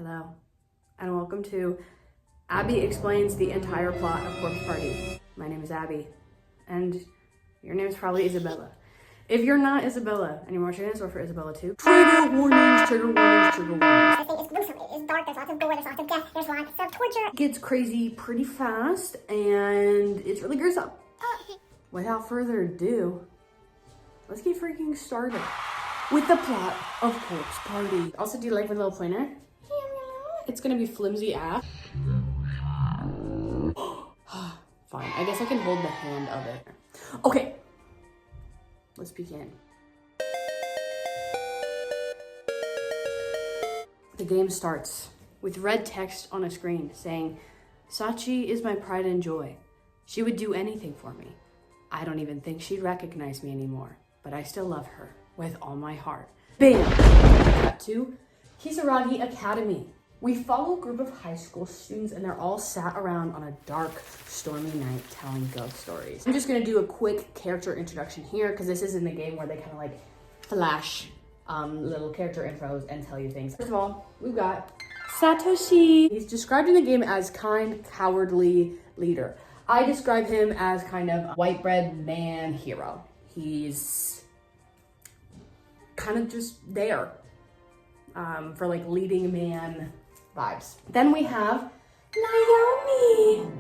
Hello, and welcome to Abby Explains the Entire Plot of Corpse Party. My name is Abby, and your name is probably Isabella. If you're not Isabella and you're watching this, or for Isabella too, trigger warnings, trigger warnings, trigger warnings. This thing is gruesome, it is dark, there's lots of gore, there's lots of death, there's lots of torture. It gets crazy pretty fast, and it's really gruesome. Without further ado, let's get freaking started with the plot of Corpse Party. Also, do you like my little pointer? It's gonna be flimsy ass. Fine, I guess I can hold the hand of it. Okay, let's begin. The game starts with red text on a screen saying, "Sachi is my pride and joy. She would do anything for me. I don't even think she'd recognize me anymore, but I still love her with all my heart." Bam! Cut to Kisaragi Academy. We follow a group of high school students and they're all sat around on a dark, stormy night telling ghost stories. I'm just gonna do a quick character introduction here because this is in the game where they kind of like flash little character intros and tell you things. First of all, we've got Satoshi. He's described in the game as kind, cowardly leader. I describe him as kind of white bread man hero. He's kind of just there for like leading man vibes. Then we have Naomi,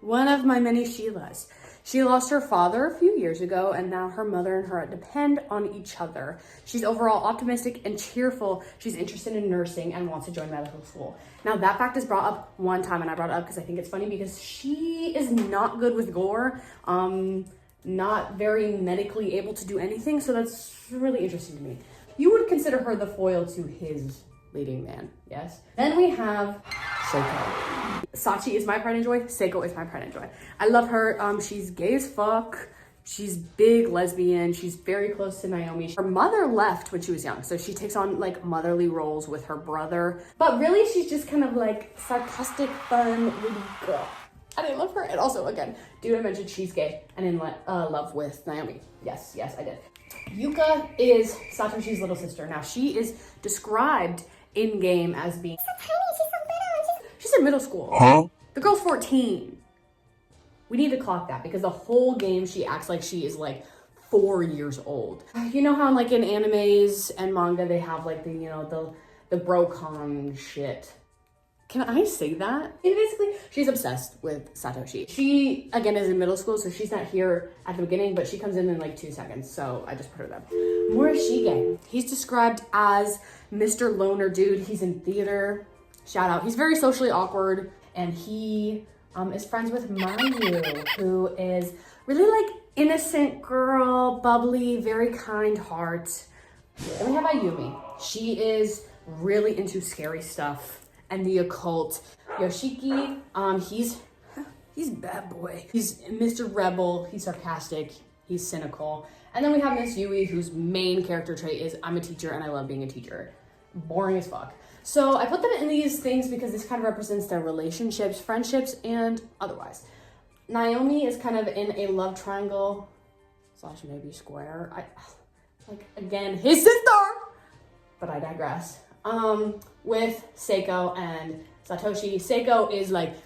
one of my many Sheilas. She lost her father a few years ago, and now her mother and her depend on each other. She's overall optimistic and cheerful. She's interested in nursing and wants to join medical school. Now that fact is brought up one time, and I brought it up because I think it's funny because she is not good with gore, not very medically able to do anything, so that's really interesting to me. You would consider her the foil to his leading man, yes? Then we have Seiko. Sachi is my pride and joy. Seiko is my pride and joy. I love her. She's gay as fuck. She's big lesbian. She's very close to Naomi. Her mother left when she was young, so she takes on like motherly roles with her brother. But really, she's just kind of like sarcastic, fun, witty girl. And I love her. And also, again, dude, I mentioned she's gay and in love with Naomi. Yes, I did. Yuka is Satoshi's little sister. Now, she is described in-game as being So tiny, she's so little, she's in middle school. Huh? The girl's 14. We need to clock that because the whole game she acts like she is like 4 years old. You know how like in animes and manga they have like the, you know, the brocon shit. Can I say that? And basically, she's obsessed with Satoshi. She, again, is in middle school, so she's not here at the beginning, but she comes in like 2 seconds, so I just put her there. Morishige. He's described as Mr. Loner Dude. He's in theater. Shout out. He's very socially awkward, and he is friends with Mayu, who is really like innocent girl, bubbly, very kind heart. Then we have Ayumi. She is really into scary stuff and the occult. Yoshiki, he's bad boy. He's Mr. Rebel, he's sarcastic, he's cynical. And then we have Miss Yui, whose main character trait is I'm a teacher and I love being a teacher. Boring as fuck. So I put them in these things because this kind of represents their relationships, friendships, and otherwise. Naomi is kind of in a love triangle, slash maybe square. Like, again, his sister! But I digress. With Seiko and Satoshi. Seiko is like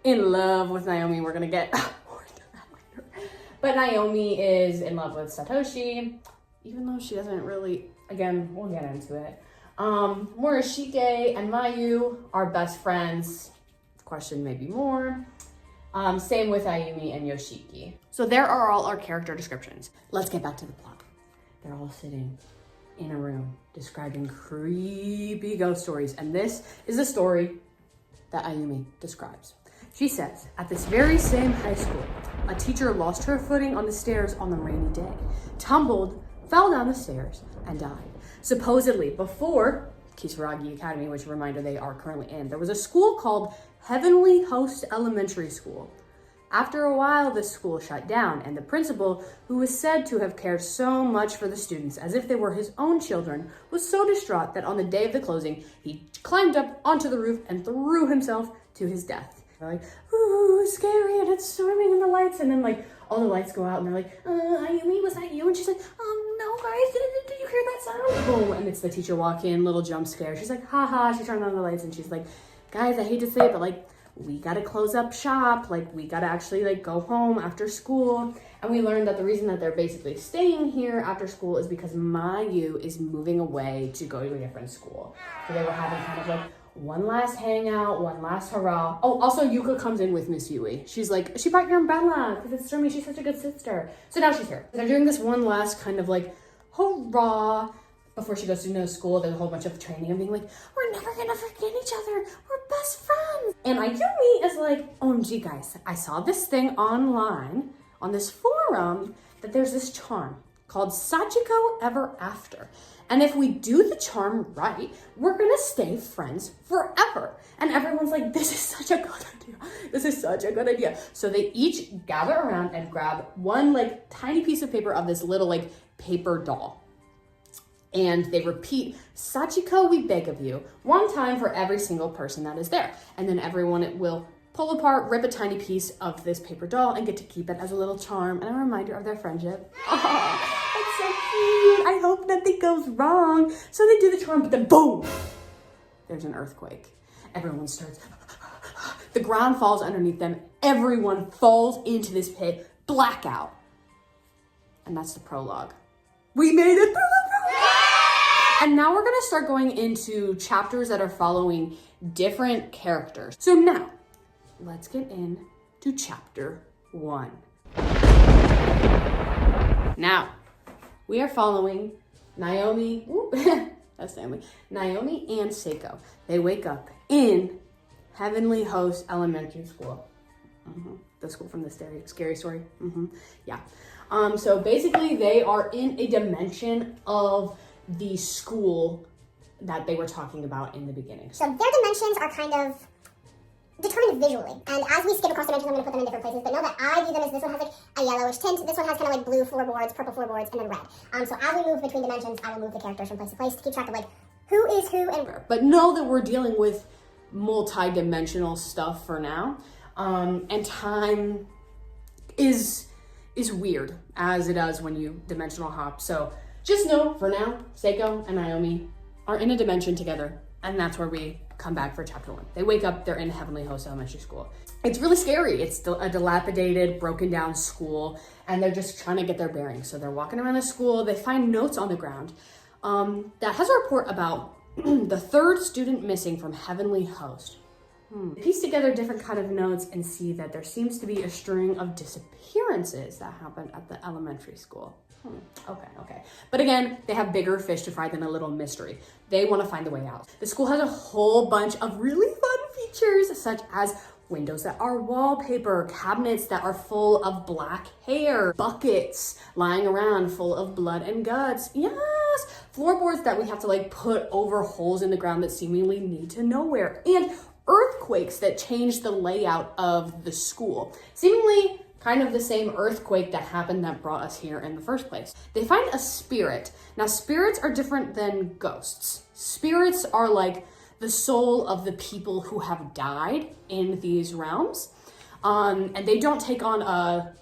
in love with Naomi. We're gonna get more into that later. But Naomi is in love with Satoshi, even though she doesn't really, again, we'll get into it. Morishige and Mayu are best friends. Question maybe more. Same with Ayumi and Yoshiki. So there are all our character descriptions. Let's get back to the plot. They're all sitting in a room describing creepy ghost stories, and this is the story that Ayumi describes. She says, at this very same high school, a teacher lost her footing on the stairs on the rainy day, tumbled, fell down the stairs, and died. Supposedly, before Kisaragi Academy, which, reminder, they are currently in, there was a school called Heavenly Host Elementary School. After a while, the school shut down, and the principal, who was said to have cared so much for the students as if they were his own children, was so distraught that on the day of the closing, he climbed up onto the roof and threw himself to his death. They're like, ooh, really scary and it's storming in the lights. And then like all the lights go out and they're like, Ayumi, was that you? And she's like, no guys, did you hear that sound? Boom, and it's the teacher walk in, little jump scare. She's like, haha, she turned on the lights and she's like, guys, I hate to say it, but like, we gotta close up shop. Like, we gotta actually like go home after school. And we learned that the reason that they're basically staying here after school is because Mayu is moving away to go to a different school. So they were having kind of like one last hangout, one last hurrah. Oh, also Yuka comes in with Miss Yui. She's like, she brought your umbrella because it's stormy. She's such a good sister. So now she's here. They're doing this one last kind of like hurrah before she goes to no school. There's a whole bunch of training and being like, we're never gonna forget each other. We're best friends. And Ayumi is like, OMG guys, I saw this thing online on this forum that there's this charm called Sachiko Ever After. And if we do the charm right, we're gonna stay friends forever. And everyone's like, this is such a good idea. This is such a good idea. So they each gather around and grab one like tiny piece of paper of this little like paper doll. And they repeat, Sachiko, we beg of you, one time for every single person that is there. And then everyone will pull apart, rip a tiny piece of this paper doll and get to keep it as a little charm and a reminder of their friendship. Oh, that's so cute. I hope nothing goes wrong. So they do the charm, but then boom, there's an earthquake. Everyone starts, the ground falls underneath them. Everyone falls into this pit, blackout. And that's the prologue. We made it through the prologue. And now we're gonna start going into chapters that are following different characters. So now, let's get into chapter 1. Now, we are following Naomi, that's Naomi, Naomi and Seiko. They wake up in Heavenly Host Elementary School. The school from the scary story. Yeah. So basically they are in a dimension of the school that they were talking about in the beginning. So their dimensions are kind of determined visually. And as we skip across dimensions, I'm going to put them in different places. But know that I view them as this one has like a yellowish tint. This one has kind of like blue floorboards, purple floorboards, and then red. So as we move between dimensions, I will move the characters from place to place to keep track of like who is who and where. But know that we're dealing with multi-dimensional stuff for now. And time is weird as it does when you dimensional hop. So just know for now, Seiko and Naomi are in a dimension together. And that's where we come back for chapter 1. They wake up, they're in Heavenly Host Elementary School. It's really scary. It's a dilapidated, broken down school, and they're just trying to get their bearings. So they're walking around the school, they find notes on the ground that has a report about the 3rd student missing from Heavenly Host. Piece together different kind of notes and see that there seems to be a string of disappearances that happened at the elementary school. Okay. But again, they have bigger fish to fry than a little mystery. They want to find the way out. The school has a whole bunch of really fun features, such as windows that are wallpaper, cabinets that are full of black hair, buckets lying around full of blood and guts. Yes, floorboards that we have to like put over holes in the ground that seemingly lead to nowhere, and earthquakes that change the layout of the school. Seemingly kind of the same earthquake that happened that brought us here in the first place. They find a spirit. Now, spirits are different than ghosts. Spirits are like the soul of the people who have died in these realms. And they don't take on a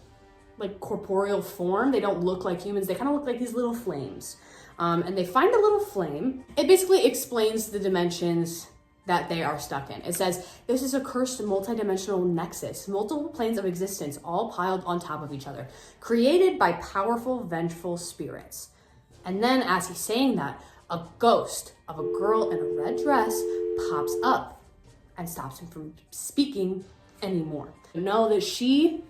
like corporeal form. They don't look like humans. They kind of look like these little flames. And they find a little flame. It basically explains the dimensions that they are stuck in. It says, this is a cursed multidimensional nexus, multiple planes of existence all piled on top of each other, created by powerful, vengeful spirits. And then as he's saying that, a ghost of a girl in a red dress pops up and stops him from speaking anymore. Know that she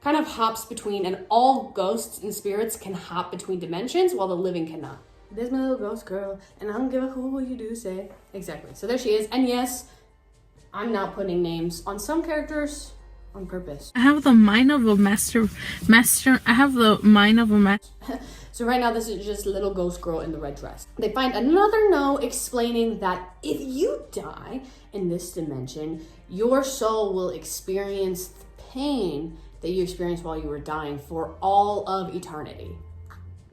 kind of hops between, and all ghosts and spirits can hop between dimensions while the living cannot. There's my little ghost girl, and I don't give a who what you do say. Exactly. So there she is. And yes, I'm not putting names on some characters on purpose. I have the mind of a master. I have the mind of a master. So right now, this is just little ghost girl in the red dress. They find another note explaining that if you die in this dimension, your soul will experience the pain that you experienced while you were dying for all of eternity.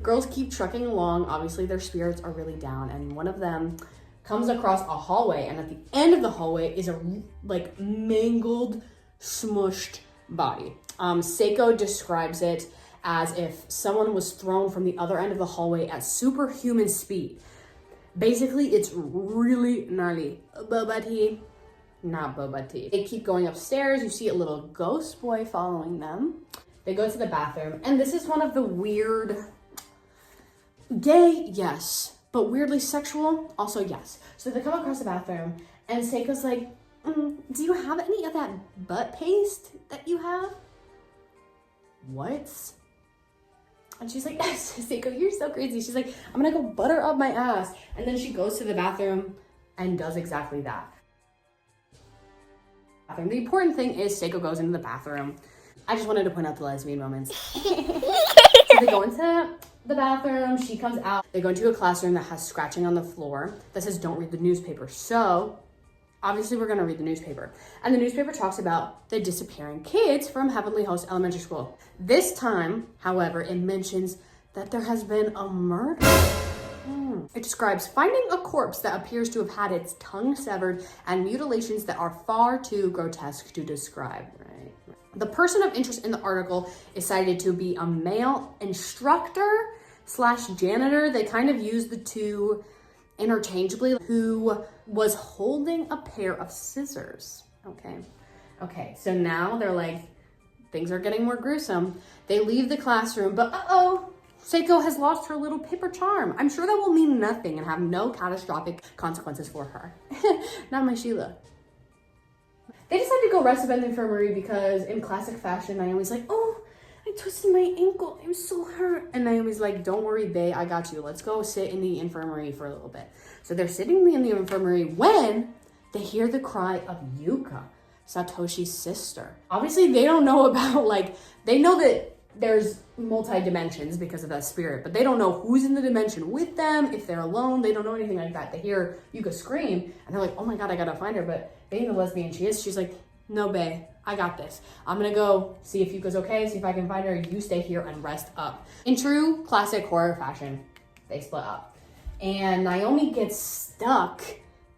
Girls keep trucking along. Obviously, their spirits are really down, and one of them comes across a hallway, and at the end of the hallway is a like mangled smushed body. Seiko describes it as if someone was thrown from the other end of the hallway at superhuman speed. Basically, it's really gnarly. Boba tea, not boba tea. They keep going upstairs. You see a little ghost boy following them. They go to the bathroom, and this is one of the weird, gay, yes, but weirdly sexual, also yes. So they come across the bathroom, and Seiko's like, do you have any of that butt paste that you have? What? And she's like, yes, Seiko, you're so crazy. She's like, I'm gonna go butter up my ass. And then she goes to the bathroom and does exactly that. The important thing is Seiko goes into the bathroom. I just wanted to point out the lesbian moments. So they go into the bathroom, she comes out. They go into a classroom that has scratching on the floor that says, don't read the newspaper. So obviously we're gonna read the newspaper. And the newspaper talks about the disappearing kids from Heavenly Host Elementary School. This time, however, it mentions that there has been a murder. It describes finding a corpse that appears to have had its tongue severed and mutilations that are far too grotesque to describe, right? The person of interest in the article is cited to be a male instructor / janitor. They kind of use the two interchangeably, who was holding a pair of scissors. Okay, so now they're like, things are getting more gruesome. They leave the classroom, but Seiko has lost her little paper charm. I'm sure that will mean nothing and have no catastrophic consequences for her. Not my Sheila. They decide to go rest up in the infirmary because in classic fashion, Naomi's like, oh, I twisted my ankle, I'm so hurt. And Naomi's like, don't worry, babe, I got you. Let's go sit in the infirmary for a little bit. So they're sitting in the infirmary when they hear the cry of Yuka, Satoshi's sister. Obviously, they don't know about, they know that there's multi-dimensions because of that spirit, but they don't know who's in the dimension with them, if they're alone. They don't know anything like that. They hear Yuka scream, and they're like, oh my God, I gotta find her. But being the lesbian she is, she's like, no, babe, I got this. I'm gonna go see if Yuka's okay, see if I can find her. You stay here and rest up. In true classic horror fashion, they split up. And Naomi gets stuck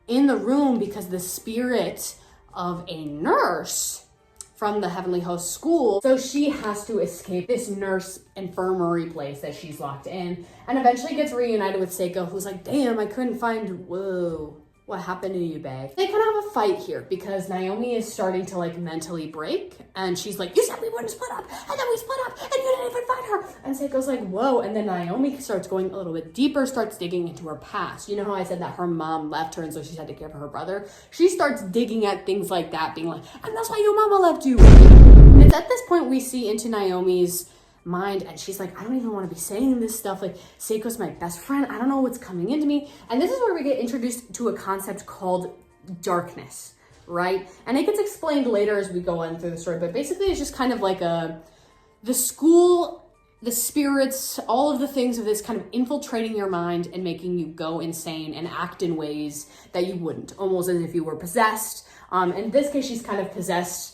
in the room because the spirit of a nurse from the Heavenly Host school. So she has to escape this nurse infirmary place that she's locked in, and eventually gets reunited with Seiko, who's like, damn, I couldn't find, whoa, what happened to you, babe? They kind of have a fight here because Naomi is starting to mentally break, and she's like, you said we wouldn't split up, and then we split up, and you didn't even find her. And Seiko's like, whoa. And then Naomi starts going a little bit deeper, starts digging into her past. You know how I said that her mom left her and so she had to care for her brother? She starts digging at things like that, being like, and that's why your mama left you. And it's at this point we see into Naomi's mind, and she's like, I don't even want to be saying this stuff. Seiko's my best friend. I don't know what's coming into me. And this is where we get introduced to a concept called darkness, right? And it gets explained later as we go on through the story, but basically it's just kind of like the school, the spirits, all of the things of this kind of infiltrating your mind and making you go insane and act in ways that you wouldn't, almost as if you were possessed. In this case, she's kind of possessed,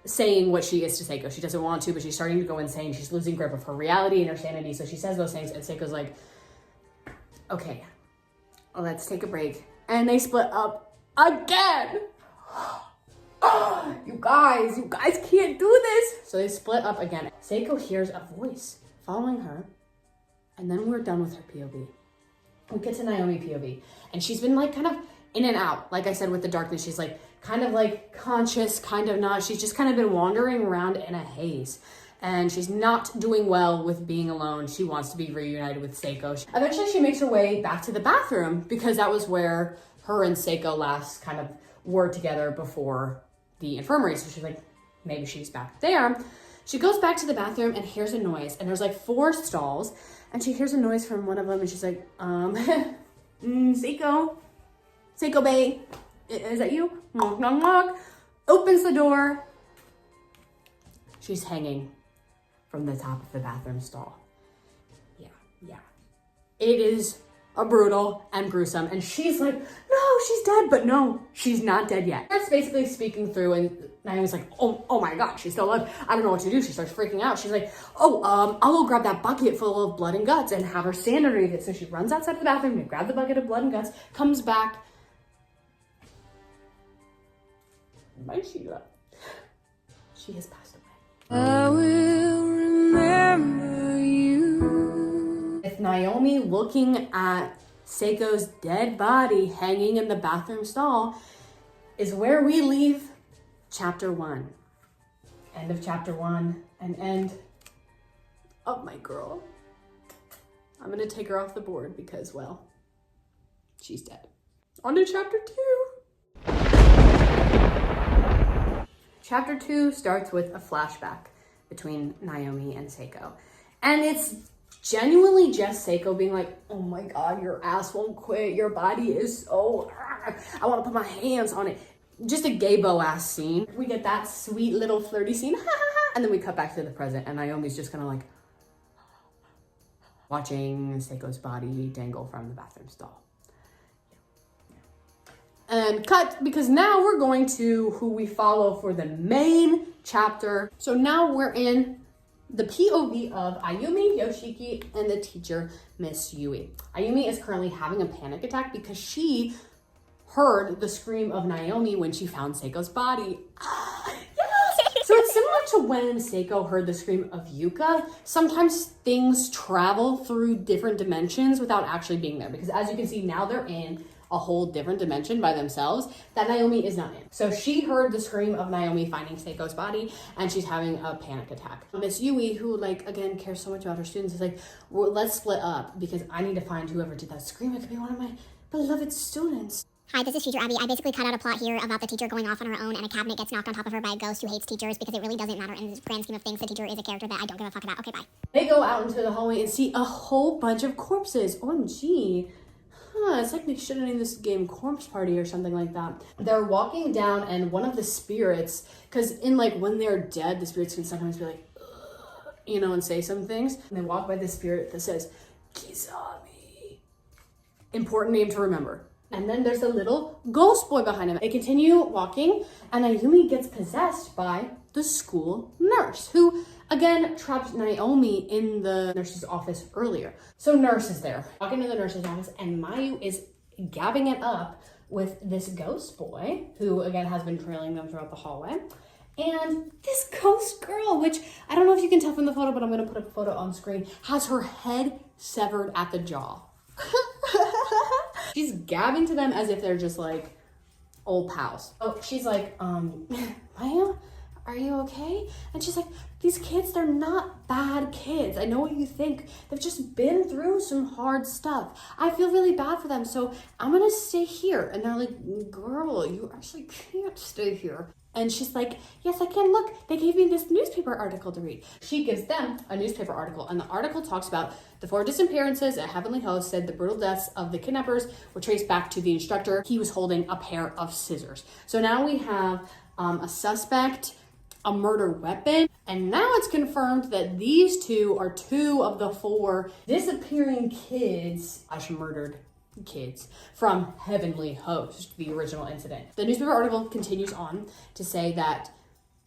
saying what she is to Seiko. She doesn't want to, but she's starting to go insane. She's losing grip of her reality and her sanity. So she says those things, and Seiko's like, okay, let's take a break. And they split up again. You guys can't do this. So they split up again. Seiko hears a voice following her, and then we're done with her POV. We get to Naomi POV, and she's been kind of in and out. Like I said, with the darkness, she's kind of conscious, kind of not. She's just kind of been wandering around in a haze, and she's not doing well with being alone. She wants to be reunited with Seiko. Eventually she makes her way back to the bathroom because that was where her and Seiko last kind of were together before the infirmary. So she's like, maybe she's back there. She goes back to the bathroom and hears a noise, and there's 4 stalls, and she hears a noise from one of them, and she's like, Seiko bae, is that you? Knock, knock, knock. Opens the door. She's hanging from the top of the bathroom stall. Yeah. It is a brutal and gruesome. And she's like, no, she's dead. But no, she's not dead yet. Starts basically speaking through, and Naomi's like, oh my God, she's still alive. I don't know what to do. She starts freaking out. She's like, I'll go grab that bucket full of blood and guts and have her stand underneath it. So she runs outside of the bathroom to grab the bucket of blood and guts, comes back. My Sheila. she has passed away. I will remember you. With Naomi looking at Seiko's dead body hanging in the bathroom stall is where we leave chapter 1. End of chapter 1 and end of my girl. I'm gonna take her off the board because, well, she's dead. On to chapter 2. Chapter 2 starts with a flashback between Naomi and Seiko. And it's genuinely just Seiko being like, oh my God, your ass won't quit. Your body is so, I want to put my hands on it. Just a gay-bo ass scene. We get that sweet little flirty scene. And then we cut back to the present and Naomi's just kind of like watching Seiko's body dangle from the bathroom stall. And cut, because now we're going to who we follow for the main chapter. So now we're in the POV of Ayumi, Yoshiki, and the teacher, Miss Yui. Ayumi is currently having a panic attack because she heard the scream of Naomi when she found Seiko's body. Yes! So it's similar to when Seiko heard the scream of Yuka. Sometimes things travel through different dimensions without actually being there, because as you can see, now they're in a whole different dimension by themselves that Naomi is not in. So she heard the scream of Naomi finding Seiko's body and she's having a panic attack. Miss Yui, who like, again, cares so much about her students, is like, well, let's split up because I need to find whoever did that scream. It could be one of my beloved students. Hi, this is Teacher Abby. I basically cut out a plot here about the teacher going off on her own and a cabinet gets knocked on top of her by a ghost who hates teachers because it really doesn't matter in the grand scheme of things. The teacher is a character that I don't give a fuck about. Okay, bye. They go out into the hallway and see a whole bunch of corpses. OMG. It's like they should have named this game Corpse Party or something like that. They're walking down and one of the spirits, because in like when they're dead, the spirits can sometimes be like, ugh, you know, and say some things. And they walk by the spirit that says, Kizami. Important name to remember. And then there's a little ghost boy behind him. They continue walking and Ayumi gets possessed by the school nurse, who again trapped Naomi in the nurse's office earlier. So nurse is there, walking to the nurse's office, and Mayu is gabbing it up with this ghost boy, who again has been trailing them throughout the hallway. And this ghost girl, which I don't know if you can tell from the photo, but I'm gonna put a photo on screen, has her head severed at the jaw. She's gabbing to them as if they're just like old pals. Oh, she's like, Maya, are you okay? And she's like, these kids, they're not bad kids. I know what you think. They've just been through some hard stuff. I feel really bad for them, so I'm gonna stay here. And they're like, girl, you actually can't stay here. And she's like, yes, I can. Look, they gave me this newspaper article to read. She gives them a newspaper article, and the article talks about the 4 disappearances at Heavenly Host. Said the brutal deaths of the kidnappers were traced back to the instructor. He was holding a pair of scissors. So now we have a suspect, a murder weapon, and now it's confirmed that these two are 2 of the 4 disappearing kids, murdered kids from Heavenly Host, the original incident. The newspaper article continues on to say that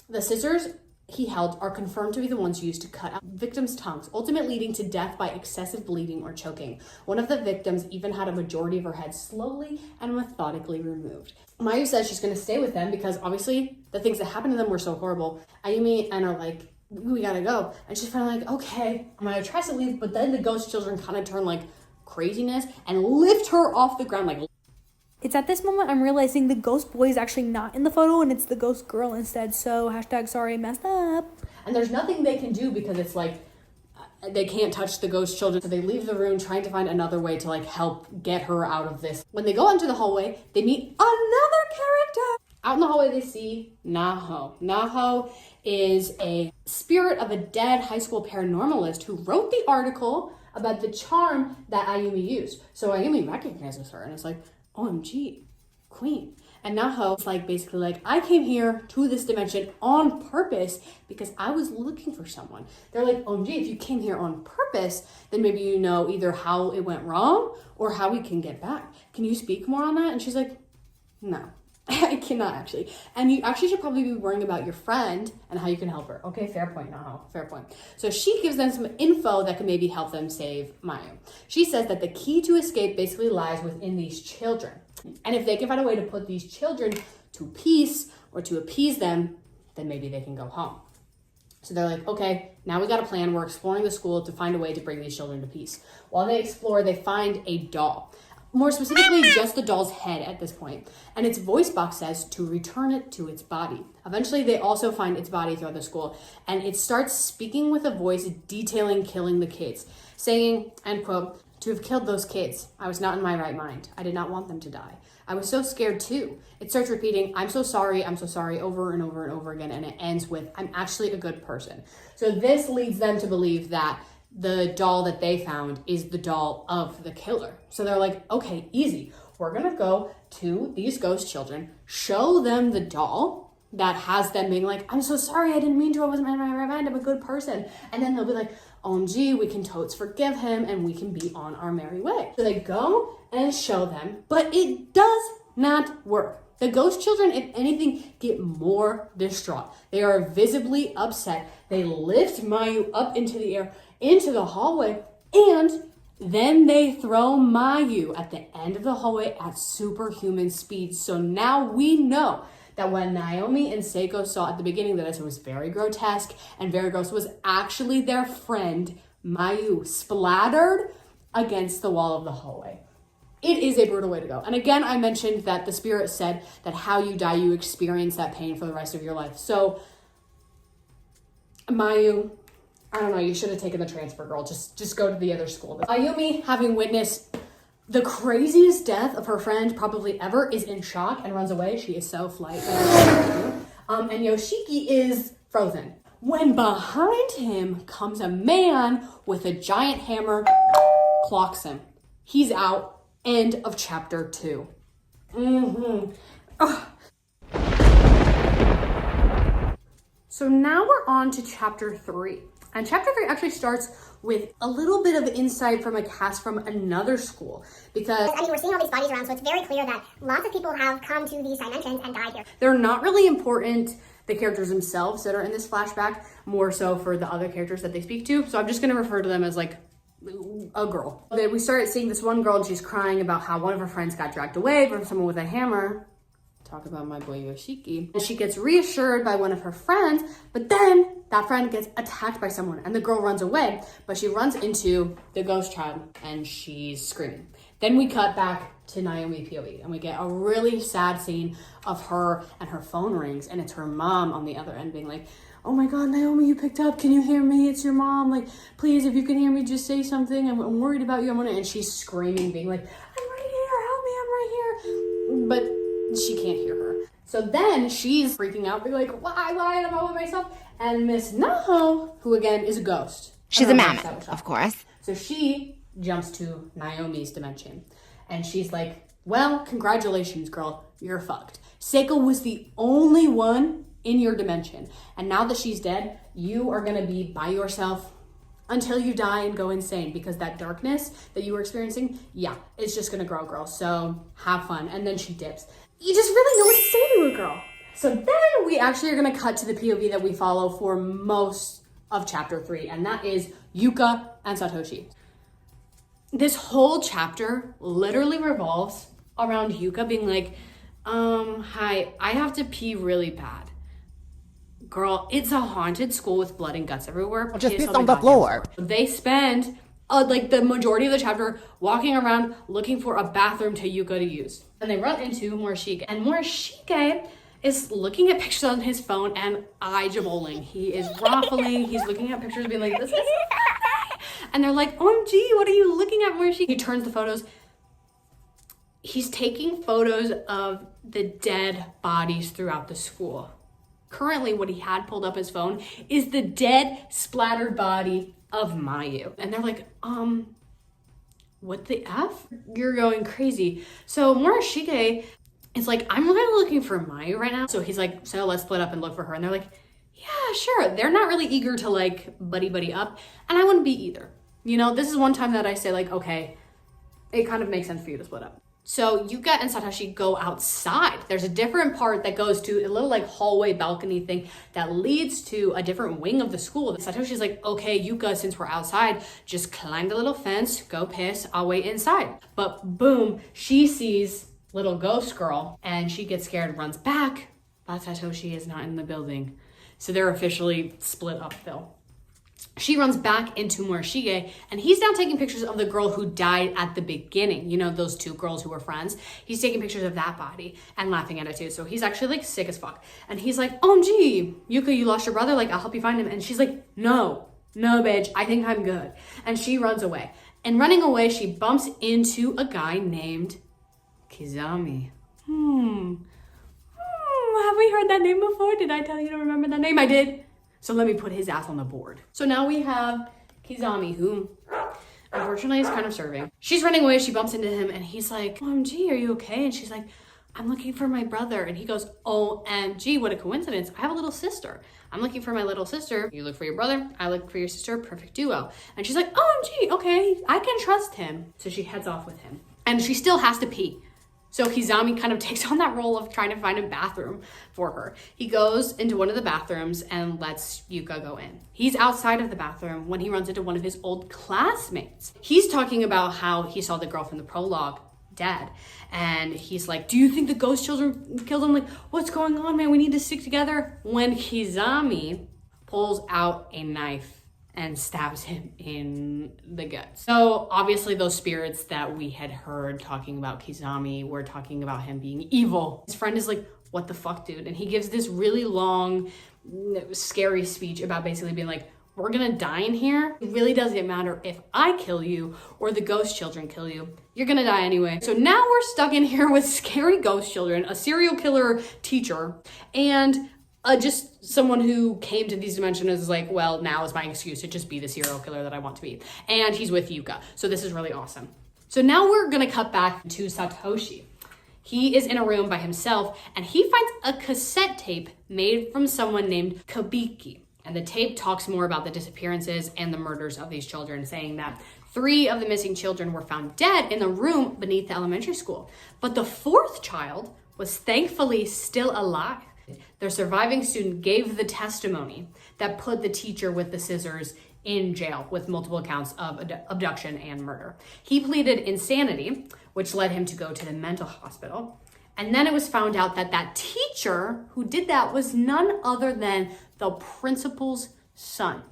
the scissors he held are confirmed to be the ones used to cut out victims' tongues, ultimately leading to death by excessive bleeding or choking. One of the victims even had a majority of her head slowly and methodically removed. Mayu says she's going to stay with them because obviously the things that happened to them were so horrible. Ayumi and are like, we gotta go. And she's kind of like, okay. Mayu tries to leave, but then the ghost children kind of turn like craziness and lift her off the ground like. It's at this moment I'm realizing the ghost boy is actually not in the photo and it's the ghost girl instead. So #sorry I messed up. And there's nothing they can do because it's like they can't touch the ghost children. So they leave the room trying to find another way to like help get her out of this. When they go into the hallway, they meet another character. Out in the hallway, they see Naho. Naho is a spirit of a dead high school paranormalist who wrote the article about the charm that Ayumi used. So Ayumi recognizes her and it's like, OMG, queen. And Naho is like, basically like, I came here to this dimension on purpose because I was looking for someone. They're like, OMG, if you came here on purpose, then maybe you know either how it went wrong or how we can get back. Can you speak more on that? And she's like, no. I cannot actually. And you actually should probably be worrying about your friend and how you can help her. Okay, fair point, Naho, fair point. So she gives them some info that can maybe help them save Mayu. She says that the key to escape basically lies within these children. And if they can find a way to put these children to peace or to appease them, then maybe they can go home. So they're like, okay, now we got a plan. We're exploring the school to find a way to bring these children to peace. While they explore, they find a doll. More specifically, just the doll's head at this point. And its voice box says to return it to its body. Eventually, they also find its body throughout the school. And it starts speaking with a voice detailing killing the kids. Saying, end quote, to have killed those kids, I was not in my right mind. I did not want them to die. I was so scared too. It starts repeating, I'm so sorry, over and over and over again. And it ends with, I'm actually a good person. So this leads them to believe that the doll that they found is the doll of the killer. So they're like, okay, easy. We're gonna go to these ghost children, show them the doll that has them being like, I'm so sorry, I didn't mean to, I wasn't in my right mind, I'm a good person. And then they'll be like, OMG, we can totes forgive him and we can be on our merry way. So they go and show them, but it does not work. The ghost children, if anything, get more distraught. They are visibly upset. They lift Mayu up into the air, into the hallway, and then they throw Mayu at the end of the hallway at superhuman speed. So now we know that when Naomi and Seiko saw at the beginning that it was very grotesque and very gross, was actually their friend Mayu splattered against the wall of the hallway. It is a brutal way to go. And again, I mentioned that the spirit said that how you die, you experience that pain for the rest of your life. So Mayu, I don't know, you should have taken the transfer, girl. Just go to the other school. Ayumi, having witnessed the craziest death of her friend probably ever, is in shock and runs away. She is so flight. And Yoshiki is frozen. When behind him comes a man with a giant hammer, clocks him. He's out. End of chapter 2. So now we're on to chapter 3. And chapter 3 actually starts with a little bit of insight from a cast from another school. Because, I mean, we're seeing all these bodies around, so it's very clear that lots of people have come to these dimensions and died here. they're not really important, the characters themselves that are in this flashback, more so for the other characters that they speak to. So I'm just going to refer to them as like a girl. Then we started seeing this one girl and she's crying about how one of her friends got dragged away from someone with a hammer. Talk about my boy Yoshiki. And she gets reassured by one of her friends, but then that friend gets attacked by someone and the girl runs away, but she runs into the ghost child and she's screaming. Then we cut back to Naomi POV and we get a really sad scene of her and her phone rings and it's her mom on the other end being like, oh my God, Naomi, you picked up. Can you hear me? It's your mom. Like, please, if you can hear me, just say something. I'm worried about you. And she's screaming, being like, I'm right here. Help me. I'm right here. But she can't hear her. So then she's freaking out, being like, why? I'm all by myself. And Miss Naho, who again is a ghost. She's a mammoth, of course. So she jumps to Naomi's dimension. And she's like, well, congratulations, girl. You're fucked. Seiko was the only one in your dimension. And now that she's dead, you are gonna be by yourself until you die and go insane, because that darkness that you were experiencing, yeah, it's just gonna grow, girl. So have fun. And then she dips. You just really know what to say to a girl. So then we actually are gonna cut to the POV that we follow for most of chapter 3, and that is Yuka and Satoshi. This whole chapter literally revolves around Yuka being like, hi, I have to pee really bad. Girl, it's a haunted school with blood and guts everywhere. Just piss on the floor. They spend like the majority of the chapter walking around looking for a bathroom to Yuka to use. And they run into Morishige. And Morishige is looking at pictures on his phone and eye-jaboling. He is ruffling. He's looking at pictures being like, this is... And they're like, OMG, what are you looking at, Morishige? He turns the photos. He's taking photos of the dead bodies throughout the school. Currently, what he had pulled up his phone is the dead, splattered body of Mayu. And they're like, what the F? You're going crazy. So Morishige is like, I'm really looking for Mayu right now. So he's like, so let's split up and look for her. And they're like, yeah, sure. They're not really eager to like buddy up. And I wouldn't be either. You know, this is one time that I say like, okay, it kind of makes sense for you to split up. So Yuka and Satoshi go outside. There's a different part that goes to a little like hallway balcony thing that leads to a different wing of the school. Satoshi's like, okay, Yuka, since we're outside, just climb the little fence, go piss, I'll wait inside. But boom, she sees little ghost girl and she gets scared and runs back. but Satoshi is not in the building. So they're officially split up, Phil. She runs back into Morishige, and he's now taking pictures of the girl who died at the beginning. You know, those two girls who were friends. He's taking pictures of that body and laughing at it too. So he's actually like sick as fuck. And he's like, OMG, Yuka, you lost your brother? Like, I'll help you find him. And she's like, no, bitch, I think I'm good. And she runs away. And running away, she bumps into a guy named Kizami. Have we heard that name before? Did I tell you to remember that name? I did. So let me put his ass on the board. So now we have Kizami, who unfortunately is kind of serving. She's running away, she bumps into him, and he's like, OMG, are you okay? And she's like, I'm looking for my brother. And he goes, OMG, what a coincidence. I have a little sister. I'm looking for my little sister. You look for your brother, I look for your sister, perfect duo. And she's like, OMG, okay, I can trust him. So she heads off with him. And she still has to pee. So Kizami kind of takes on that role of trying to find a bathroom for her. He goes into one of the bathrooms and lets Yuka go in. He's outside of the bathroom when he runs into one of his old classmates. He's talking about how he saw the girl from the prologue dead. And he's like, do you think the ghost children killed him? Like, what's going on, man? We need to stick together. When Kizami pulls out a knife and stabs him in the gut. So obviously those spirits that we had heard talking about Kizami were talking about him being evil. His friend is like, what the fuck, dude? And he gives this really long, scary speech about basically being like, we're gonna die in here. It really doesn't matter if I kill you or the ghost children kill you. You're gonna die anyway. So now we're stuck in here with scary ghost children, a serial killer teacher, and just someone who came to these dimensions is like, well, now is my excuse to just be the serial killer that I want to be. And he's with Yuka. So this is really awesome. So now we're gonna cut back to Satoshi. He is in a room by himself and he finds a cassette tape made from someone named Kabiki. And the tape talks more about the disappearances and the murders of these children, saying that 3 of the missing children were found dead in the room beneath the elementary school. But the 4th child was thankfully still alive. Their surviving student gave the testimony that put the teacher with the scissors in jail with multiple counts of abduction and murder. He pleaded insanity, which led him to go to the mental hospital. And then it was found out that that teacher who did that was none other than the principal's son.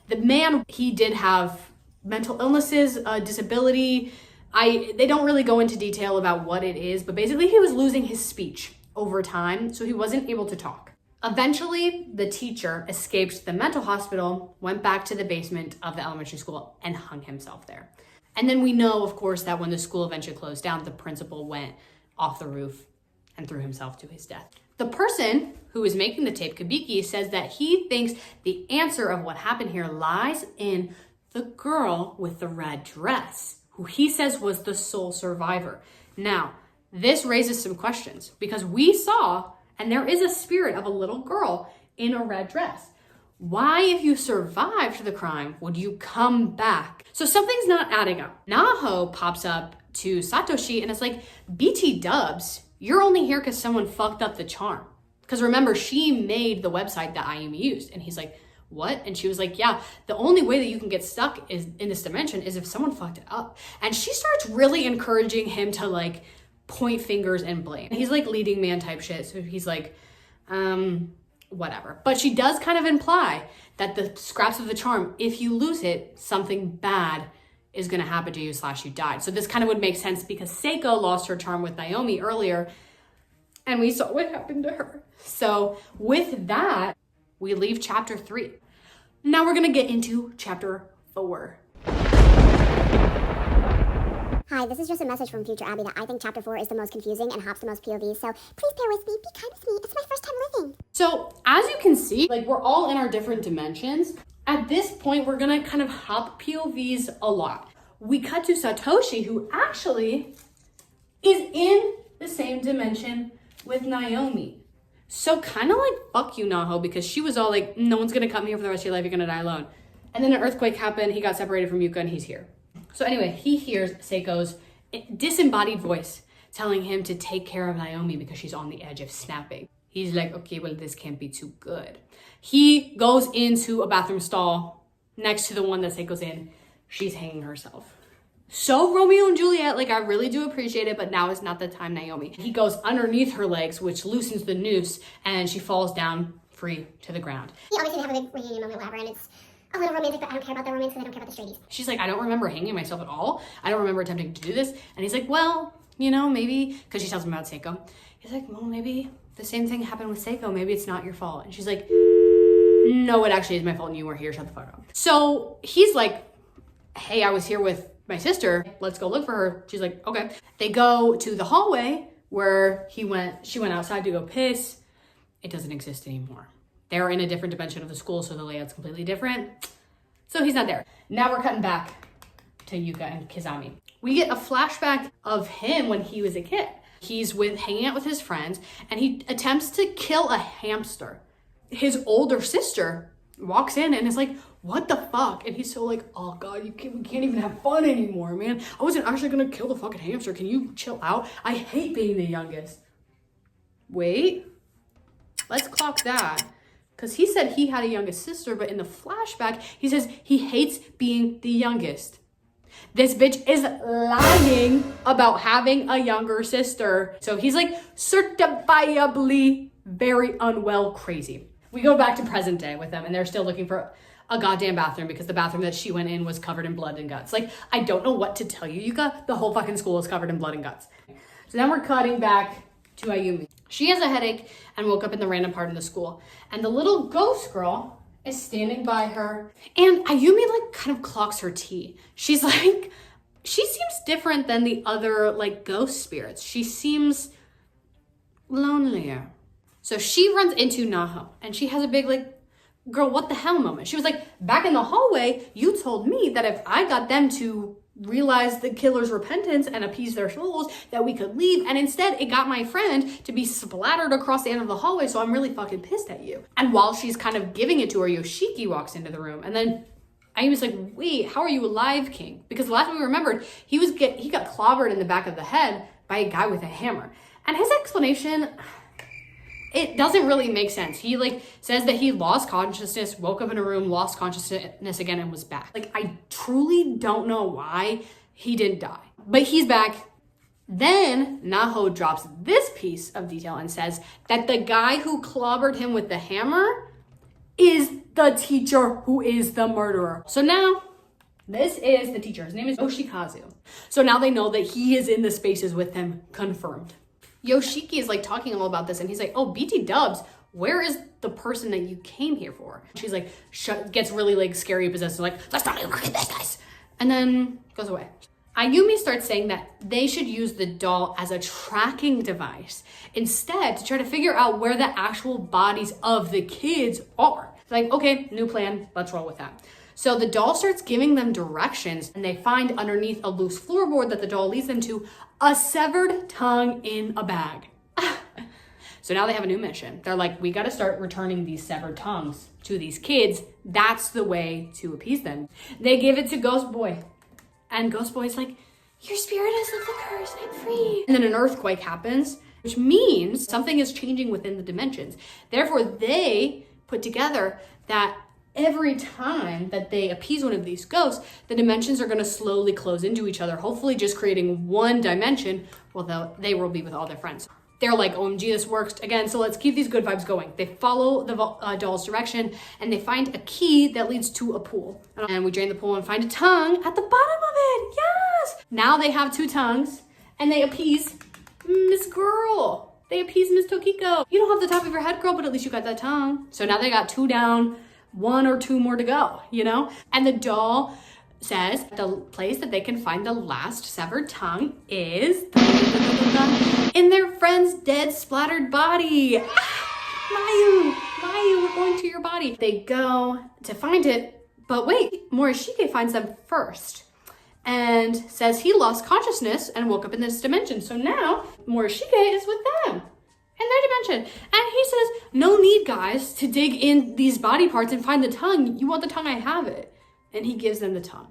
The man, he did have mental illnesses, disability. They don't really go into detail about what it is, but basically he was losing his speech over time, so he wasn't able to talk. Eventually, the teacher escaped the mental hospital, went back to the basement of the elementary school, and hung himself there. And then we know, of course, that when the school eventually closed down, the principal went off the roof and threw himself to his death. The person who is making the tape, Kabiki, says that he thinks the answer of what happened here lies in the girl with the red dress, who he says was the sole survivor. Now, this raises some questions because we saw, and there is a spirit of a little girl in a red dress. Why, if you survived the crime, would you come back? So something's not adding up. Naho pops up to Satoshi and it's like, BT dubs, you're only here because someone fucked up the charm. Because remember, she made the website that Ayumi used. And he's like, what? And she was like, yeah, the only way that you can get stuck is in this dimension is if someone fucked it up. And she starts really encouraging him to like point fingers and blame. He's like leading man type shit. So he's like, whatever. But she does kind of imply that the scraps of the charm, if you lose it, something bad is going to happen to you / you died. So this kind of would make sense because Seiko lost her charm with Naomi earlier and we saw what happened to her. So with that, we leave chapter 3. Now we're going to get into chapter 4. Hi, this is just a message from future Abby that I think chapter 4 is the most confusing and hops the most POVs, so please bear with me, be kind with me, it's my first time living. So as you can see, like we're all in our different dimensions. At this point, we're gonna kind of hop POVs a lot. We cut to Satoshi, who actually is in the same dimension with Naomi. So kind of like, fuck you, Naho, because she was all like, no one's gonna cut me here for the rest of your life, you're gonna die alone. And then an earthquake happened, he got separated from Yuka and he's here. So anyway, he hears Seiko's disembodied voice telling him to take care of Naomi because she's on the edge of snapping. He's like, okay, well, this can't be too good. He goes into a bathroom stall next to the one that Seiko's in. She's hanging herself. So Romeo and Juliet, like I really do appreciate it, but now is not the time, Naomi. He goes underneath her legs, which loosens the noose, and she falls down free to the ground. Yeah, obviously they have a big reunion moment, whatever, and it's a little romantic, but I don't care about the romance because I don't care about the straighties. She's like, I don't remember hanging myself at all. I don't remember attempting to do this. And he's like, well, you know, maybe, because she tells him about Seiko. He's like, well, maybe the same thing happened with Seiko. Maybe it's not your fault. And she's like, no, it actually is my fault and you weren't here. Shut the fuck up. So he's like, hey, I was here with my sister. Let's go look for her. She's like, okay. They go to the hallway where she went outside to go piss. It doesn't exist anymore. They're in a different dimension of the school, so the layout's completely different. So he's not there. Now we're cutting back to Yuka and Kizami. We get a flashback of him when he was a kid. He's hanging out with his friends, and he attempts to kill a hamster. His older sister walks in and is like, what the fuck? And he's so like, oh God, we can't even have fun anymore, man. I wasn't actually gonna kill the fucking hamster. Can you chill out? I hate being the youngest. Wait, let's clock that. Because he said he had a youngest sister, but in the flashback, he says he hates being the youngest. This bitch is lying about having a younger sister. So he's like certifiably very unwell crazy. We go back to present day with them, and they're still looking for a goddamn bathroom because the bathroom that she went in was covered in blood and guts. Like, I don't know what to tell you, Yuka. The whole fucking school is covered in blood and guts. So then we're cutting back to Ayumi. She has a headache and woke up in the random part of the school. And the little ghost girl is standing by her. And Ayumi like kind of clocks her tea. She's like, she seems different than the other like ghost spirits. She seems lonelier. So she runs into Naho and she has a big like, girl, what the hell moment. She was like, back in the hallway, you told me that if I got them to realize the killer's repentance and appease their souls, that we could leave. And instead, it got my friend to be splattered across the end of the hallway. So I'm really fucking pissed at you. And while she's kind of giving it to her, Yoshiki walks into the room. And then I was like, wait, how are you alive, King? Because the last time we remembered, he got clobbered in the back of the head by a guy with a hammer. And his explanation, it doesn't really make sense. He like says that he lost consciousness, woke up in a room, lost consciousness again, and was back. Like, I truly don't know why he didn't die, but he's back. Then Naho drops this piece of detail and says that the guy who clobbered him with the hammer is the teacher who is the murderer. So now this is the teacher. His name is Yoshikazu. So now they know that he is in the spaces with them, confirmed. Yoshiki is like talking all about this and he's like, oh, BT dubs, where is the person that you came here for? She's like, gets really like scary possessed, like, let's not even look at this, guys. And then goes away. Ayumi starts saying that they should use the doll as a tracking device instead to try to figure out where the actual bodies of the kids are. It's like, okay, new plan, let's roll with that. So the doll starts giving them directions and they find underneath a loose floorboard that the doll leads them to a severed tongue in a bag. So now they have a new mission. They're like, we gotta start returning these severed tongues to these kids. That's the way to appease them. They give it to Ghost Boy. And Ghost Boy's like, your spirit has left the curse, I'm free. And then an earthquake happens, which means something is changing within the dimensions. Therefore, they put together that every time that they appease one of these ghosts, the dimensions are gonna slowly close into each other, hopefully just creating one dimension. Well, they will be with all their friends. They're like, OMG, this worked again, so let's keep these good vibes going. They follow the doll's direction and they find a key that leads to a pool. And we drain the pool and find a tongue at the bottom of it, yes! Now they have two tongues and they appease Miss Girl. They appease Miss Tokiko. You don't have the top of your head, girl, but at least you got that tongue. So now they got two down, one or two more to go, you know? And the doll says the place that they can find the last severed tongue is in their friend's dead splattered body. Mayu, we're going to your body. They go to find it, but wait, Morishige finds them first and says he lost consciousness and woke up in this dimension. So now Morishige is with them in their dimension. And he says, no need, guys, to dig in these body parts and find the tongue. You want the tongue, I have it. And he gives them the tongue.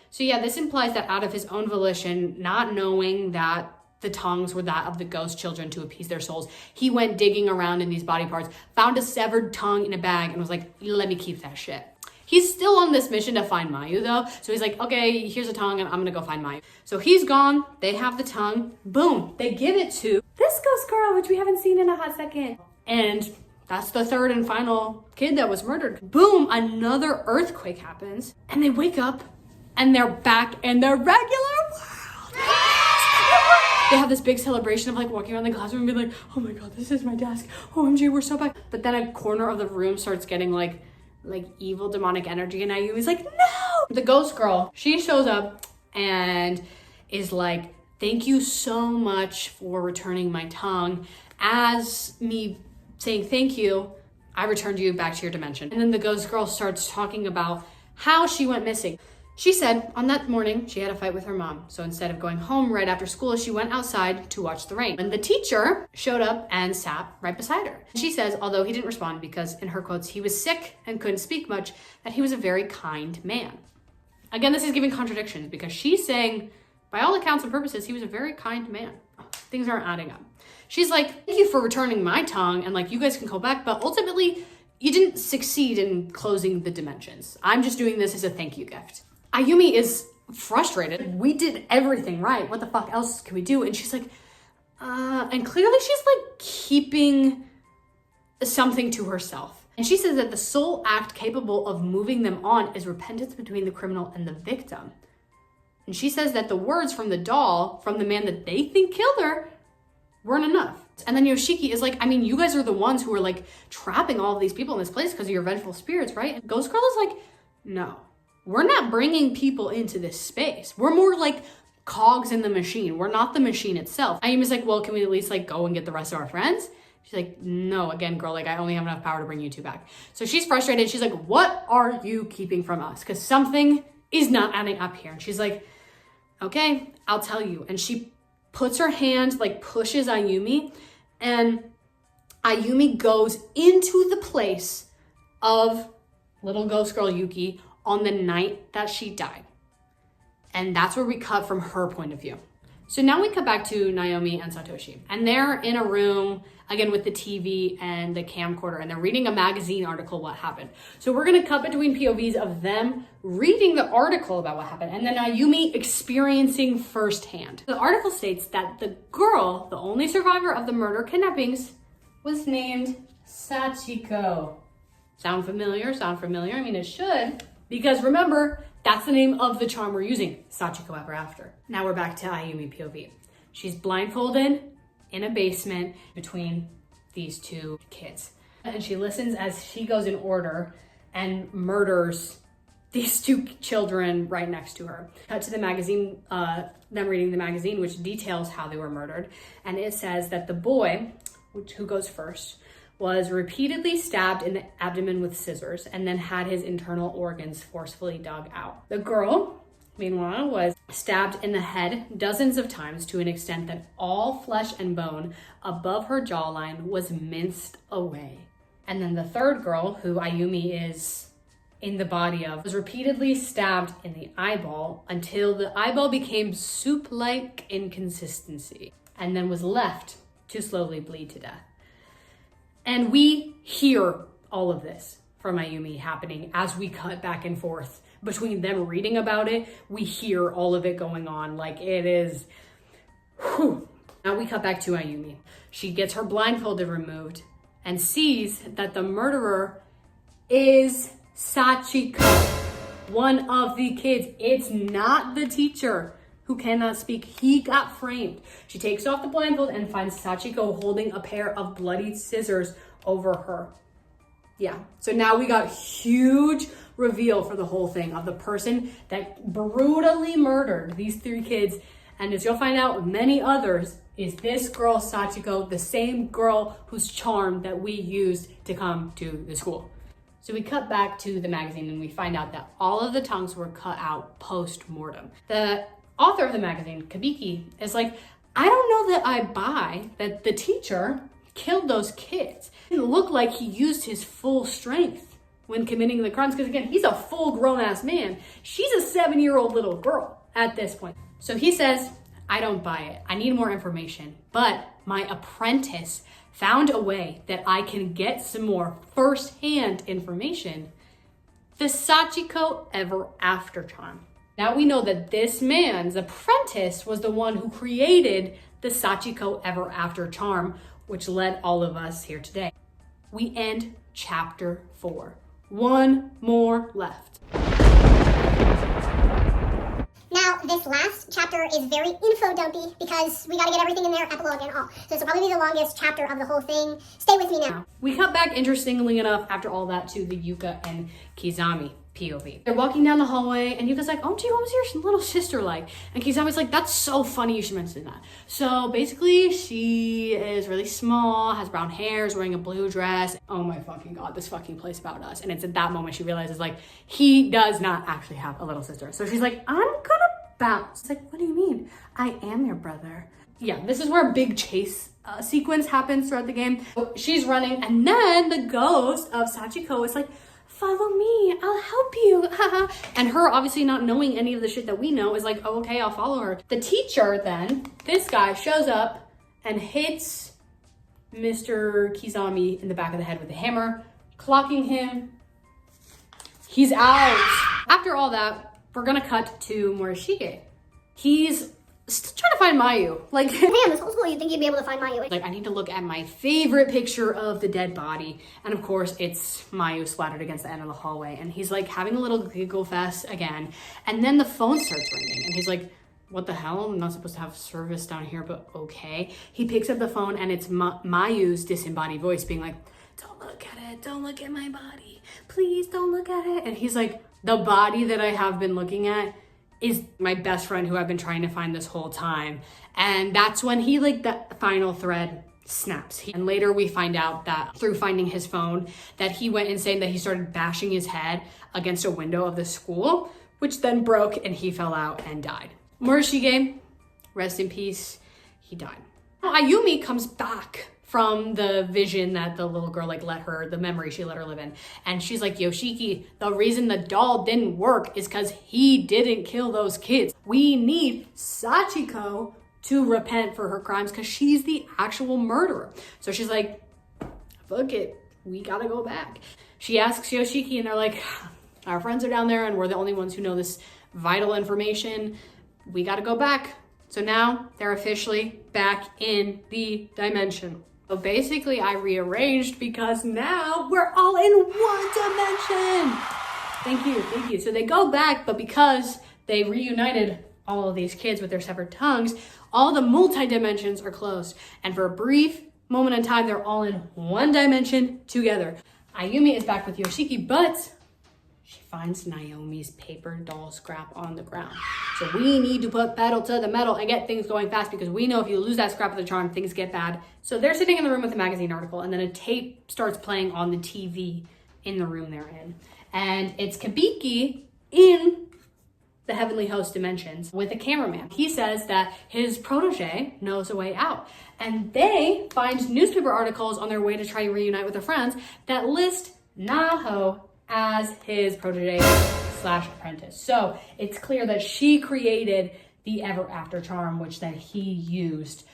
So yeah, this implies that out of his own volition, not knowing that the tongues were that of the ghost children to appease their souls, he went digging around in these body parts, found a severed tongue in a bag and was like, let me keep that shit. He's still on this mission to find Mayu though. So he's like, okay, here's a tongue and I'm gonna go find Mayu. So he's gone, they have the tongue, boom, they give it to this ghost girl, which we haven't seen in a hot second. And that's the third and final kid that was murdered. Boom, another earthquake happens and they wake up and they're back in their regular world. They have this big celebration of like walking around the classroom and being like, oh my God, this is my desk. OMG, we're so back. But then a corner of the room starts getting like evil demonic energy and Ayumi's like, no! The ghost girl, she shows up and is like, thank you so much for returning my tongue. As me saying thank you, I returned you back to your dimension. And then the ghost girl starts talking about how she went missing. She said on that morning, she had a fight with her mom. So instead of going home right after school, she went outside to watch the rain. And the teacher showed up and sat right beside her. She says, although he didn't respond because in her quotes, he was sick and couldn't speak much, that he was a very kind man. Again, this is giving contradictions because she's saying, by all accounts and purposes, he was a very kind man. Things aren't adding up. She's like, thank you for returning my tongue and like, you guys can go back, but ultimately you didn't succeed in closing the dimensions. I'm just doing this as a thank you gift. Ayumi is frustrated. We did everything right. What the fuck else can we do? And she's like, and clearly she's like keeping something to herself. And she says that the sole act capable of moving them on is repentance between the criminal and the victim. And she says that the words from the doll, from the man that they think killed her, weren't enough. And then Yoshiki is like, I mean, you guys are the ones who are like trapping all of these people in this place because of your vengeful spirits, right? And Ghost Girl is like, no, we're not bringing people into this space. We're more like cogs in the machine. We're not the machine itself. Ayumi's like, well, can we at least like go and get the rest of our friends? She's like, no, again, girl, like I only have enough power to bring you two back. So she's frustrated. She's like, what are you keeping from us? Because something is not adding up here. And she's like, okay, I'll tell you. And she puts her hand, like pushes Ayumi, and Ayumi goes into the place of little ghost girl Yuki on the night that she died. And that's where we cut from her point of view. So now we cut back to Naomi and Satoshi, and they're in a room again with the TV and the camcorder, and they're reading a magazine article what happened. So we're gonna cut between POVs of them reading the article about what happened and then Ayumi experiencing firsthand. The article states that the girl, the only survivor of the murder kidnappings, was named Sachiko. Sound familiar? Sound familiar? I mean, it should, because remember, that's the name of the charm we're using, Sachiko Ever After. Now we're back to Ayumi POV. She's blindfolded in a basement between these two kids. And she listens as she goes in order and murders these two children right next to her. Cut to the magazine, them reading the magazine, which details how they were murdered. And it says that the boy, who goes first, was repeatedly stabbed in the abdomen with scissors and then had his internal organs forcefully dug out. The girl, meanwhile, was stabbed in the head dozens of times to an extent that all flesh and bone above her jawline was minced away. And then the third girl, who Ayumi is in the body of, was repeatedly stabbed in the eyeball until the eyeball became soup-like in consistency and then was left to slowly bleed to death. And we hear all of this from Ayumi happening as we cut back and forth between them reading about it. We hear all of it going on. Like it is, whew. Now we cut back to Ayumi. She gets her blindfolded removed and sees that the murderer is Sachiko, one of the kids. It's not the teacher who cannot speak. He got framed. She takes off the blindfold and finds Sachiko holding a pair of bloodied scissors over her. Yeah, so now we got huge reveal for the whole thing of the person that brutally murdered these three kids. And as you'll find out, many others, is this girl Sachiko, the same girl whose charm that we used to come to the school. So we cut back to the magazine and we find out that all of the tongues were cut out post-mortem. The author of the magazine, Kabiki, is like, I don't know that I buy that the teacher killed those kids. It didn't look like he used his full strength when committing the crimes, because again, he's a full grown-ass man. She's a 7-year-old little girl at this point. So he says, I don't buy it. I need more information. But my apprentice found a way that I can get some more first-hand information the Sachiko Ever After charm. Now we know that this man's apprentice was the one who created the Sachiko Ever After charm, which led all of us here today. We end chapter 4. One more left. Now, this last chapter is very info dumpy because we gotta get everything in there, epilogue and all. So this will probably be the longest chapter of the whole thing. Stay with me now. We cut back, interestingly enough, after all that to the Yuka and Kizami POV. They're walking down the hallway and Yuka's like, oh gee, what was your little sister like? And Kizami's like, that's so funny you should mention that. So basically she is really small, has brown hair, is wearing a blue dress. Oh my fucking God, this fucking place about us. And it's at that moment she realizes like, he does not actually have a little sister. So she's like, I'm gonna bounce. It's like, what do you mean? I am your brother. Yeah, this is where a big chase sequence happens throughout the game. So she's running and then the ghost of Sachiko is like, follow me, I'll help you. And her obviously not knowing any of the shit that we know is like, oh, okay, I'll follow her. The teacher then, this guy shows up and hits Mr. Kizami in the back of the head with a hammer, clocking him. He's out. After all that, we're gonna cut to Morishige. He's still trying to find Mayu. Like, Damn, this whole school, you'd think you'd be able to find Mayu. Like, I need to look at my favorite picture of the dead body. And of course, it's Mayu splattered against the end of the hallway. And he's like having a little giggle fest again. And then the phone starts ringing. And he's like, what the hell? I'm not supposed to have service down here, but okay. He picks up the phone and it's Mayu's disembodied voice being like, don't look at it. Don't look at my body. Please don't look at it. And he's like, the body that I have been looking at is my best friend who I've been trying to find this whole time. And that's when he, like, the final thread snaps. And later we find out that through finding his phone that he went insane, that he started bashing his head against a window of the school, which then broke and he fell out and died. Morishige, rest in peace, he died. Now, Ayumi comes back from the vision that the little girl like let her, the memory she let her live in. And she's like, Yoshiki, the reason the doll didn't work is because he didn't kill those kids. We need Sachiko to repent for her crimes because she's the actual murderer. So she's like, fuck it, we gotta go back. She asks Yoshiki and they're like, our friends are down there and we're the only ones who know this vital information. We gotta go back. So now they're officially back in the dimension. So basically I rearranged because now we're all in one dimension. Thank you. So they go back, but because they reunited all of these kids with their severed tongues, all the multi-dimensions are closed. And for a brief moment in time, they're all in one dimension together. Ayumi is back with Yoshiki, but she finds Naomi's paper doll scrap on the ground. So we need to put pedal to the metal and get things going fast because we know if you lose that scrap of the charm, things get bad. So they're sitting in the room with a magazine article and then a tape starts playing on the TV in the room they're in. And it's Kabiki in the Heavenly Host dimensions with a cameraman. He says that his protege knows a way out. And they find newspaper articles on their way to try to reunite with their friends that list Naho as his protege / apprentice. So it's clear that she created the Ever After charm, which then he used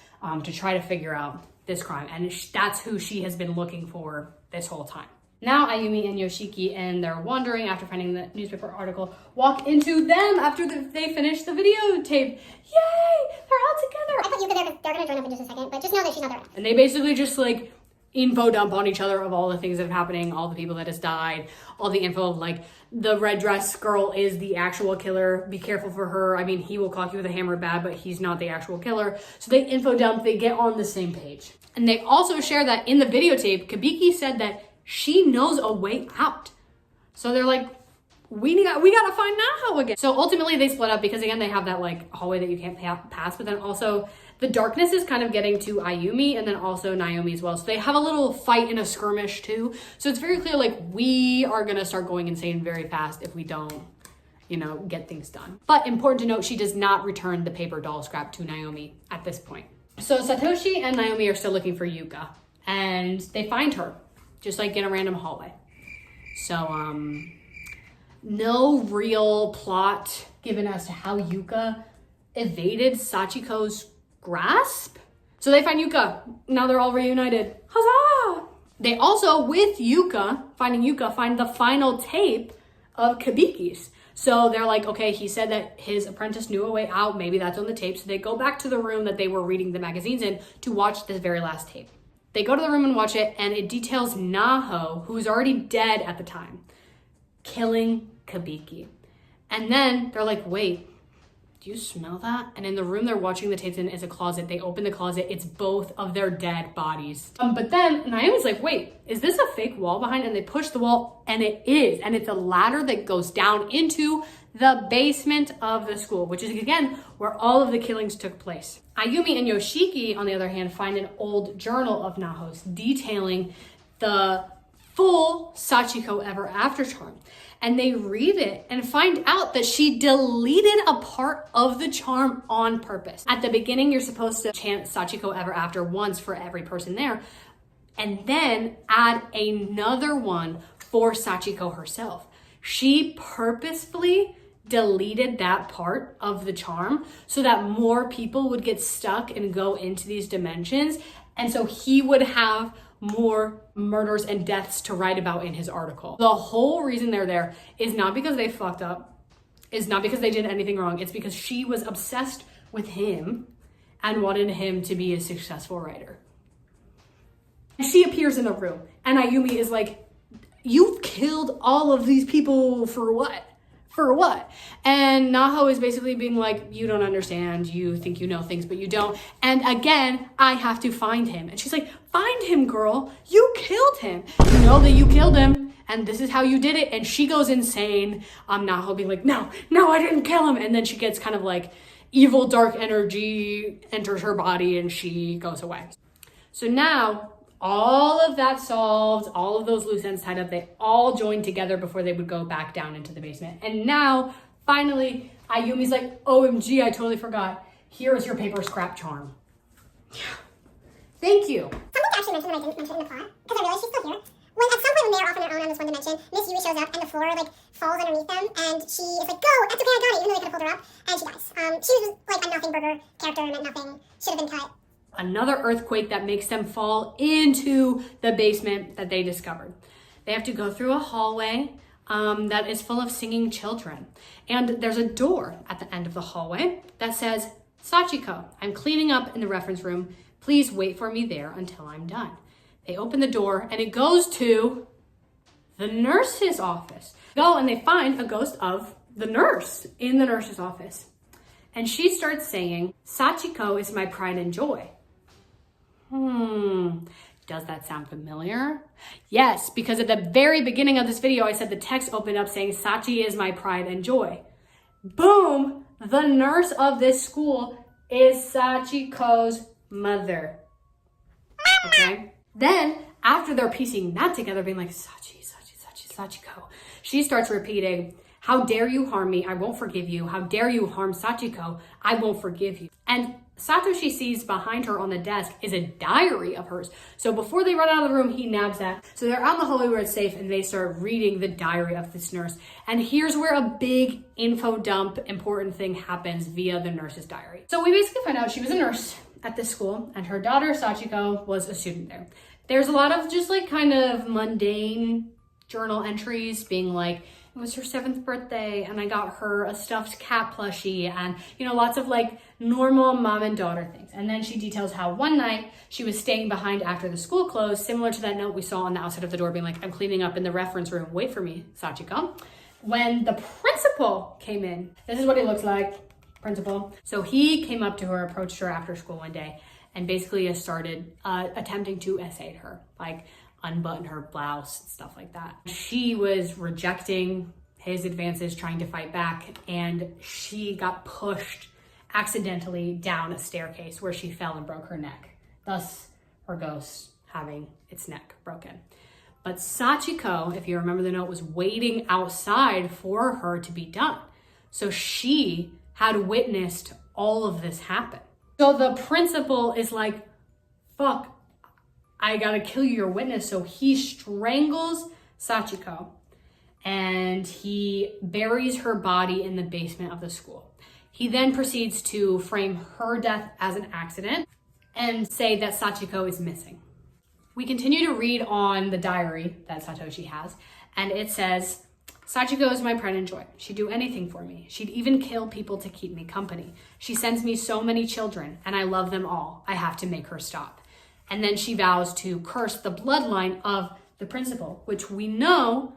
to try to figure out this crime. And that's who she has been looking for this whole time. Now Ayumi and Yoshiki, and they're wandering after finding the newspaper article, walk into them after they finish the videotape. Yay! They're all together. I put Yuka there, they're gonna join up in just a second, but just know that she's not there. And they basically just like info dump on each other of all the things that are happening, all the people that has died, all the info of like the red dress girl is the actual killer. Be careful for her. I mean, he will clock you with a hammer bad, but he's not the actual killer. So they info dump, they get on the same page. And they also share that in the videotape, Kabiki said that she knows a way out. So they're like, we gotta find Naho again. So ultimately they split up because again, they have that like hallway that you can't pass, but then also the darkness is kind of getting to Ayumi and then also Naomi as well. So they have a little fight and a skirmish too. So it's very clear, like we are gonna start going insane very fast if we don't, get things done. But important to note, she does not return the paper doll scrap to Naomi at this point. So Satoshi and Naomi are still looking for Yuka and they find her just like in a random hallway. So, no real plot given as to how Yuka evaded Sachiko's grasp. So they find Yuka. Now they're all reunited. Huzzah! They also, with Yuka, find the final tape of kabikis. So they're like, okay, he said that his apprentice knew a way out. Maybe that's on the tape. So they go back to the room that they were reading the magazines in to watch this very last tape. They go to the room and watch it, and it details Naho, who's already dead at the time, killing Kabiki. And then they're like, wait, do you smell that? And in the room they're watching the tapes in is a closet. They open the closet. It's both of their dead bodies. But then Naomi's like, wait, is this a fake wall behind? And they push the wall, and it is. And it's a ladder that goes down into the basement of the school, which is, again, where all of the killings took place. Ayumi and Yoshiki, on the other hand, find an old journal of Naho's detailing the full Sachiko Ever After charm. And they read it and find out that she deleted a part of the charm on purpose. At the beginning, you're supposed to chant Sachiko Ever After once for every person there, and then add another one for Sachiko herself. She purposefully deleted that part of the charm so that more people would get stuck and go into these dimensions. And so he would have more murders and deaths to write about in his article. The whole reason they're there is not because they fucked up, is not because they did anything wrong. It's because she was obsessed with him and wanted him to be a successful writer. She appears in the room and Ayumi is like, you've killed all of these people for what? For what? And Naho is basically being like, you don't understand. You think you know things, but you don't. And again, I have to find him. And she's like, find him, girl. You killed him. You know that you killed him. And this is how you did it. And she goes insane. Naho being like, no, I didn't kill him. And then she gets kind of like evil, dark energy enters her body and she goes away. So now, all of that solved, all of those loose ends tied up, they all joined together before they would go back down into the basement. And now, finally, Ayumi's like, OMG, I totally forgot. Here is your paper scrap charm. Thank you. Something to actually mention that I didn't mention in the plot, because I realized she's still here. When at some point when they are off on their own on this one dimension, Miss Yui shows up and the floor like falls underneath them, and she is like, go, that's okay, I got it, even though they could have pulled her up, and she dies. She was like a nothing burger character and meant nothing, should have been cut. Another earthquake that makes them fall into the basement that they discovered. They have to go through a hallway that is full of singing children. And there's a door at the end of the hallway that says, Sachiko, I'm cleaning up in the reference room. Please wait for me there until I'm done. They open the door and it goes to the nurse's office. Go and they find a ghost of the nurse in the nurse's office. And she starts saying, Sachiko is my pride and joy. Does that sound familiar? Yes, because at the very beginning of this video, I said the text opened up saying, Sachi is my pride and joy. Boom, the nurse of this school is Sachiko's mother. Okay? Then, after they're piecing that together, being like, Sachiko, she starts repeating, how dare you harm me? I won't forgive you. How dare you harm Sachiko? I won't forgive you. And Satoshi sees behind her on the desk is a diary of hers. So before they run out of the room, he nabs that. So they're out in the hallway where it's safe and they start reading the diary of this nurse. And here's where a big info dump important thing happens via the nurse's diary. So we basically find out she was a nurse at this school and her daughter Sachiko was a student there. There's a lot of just like kind of mundane journal entries being like, it was her 7th birthday and I got her a stuffed cat plushie and, you know, lots of like normal mom and daughter things. And then she details how one night she was staying behind after the school closed, similar to that note we saw on the outside of the door being like, I'm cleaning up in the reference room. Wait for me, Sachiko. When the principal came in, this is what he looks like, principal. So he came up to her, approached her after school one day and basically started attempting to essay her, like unbutton her blouse, stuff like that. She was rejecting his advances, trying to fight back, and she got pushed accidentally down a staircase where she fell and broke her neck, thus her ghost having its neck broken. But Sachiko, if you remember the note, was waiting outside for her to be done. So she had witnessed all of this happen. So the principal is like, fuck, I gotta kill your witness. So he strangles Sachiko and he buries her body in the basement of the school. He then proceeds to frame her death as an accident and say that Sachiko is missing. We continue to read on the diary that Satoshi has, and it says, Sachiko is my pride and joy. She'd do anything for me. She'd even kill people to keep me company. She sends me so many children, and I love them all. I have to make her stop. And then she vows to curse the bloodline of the principal, which we know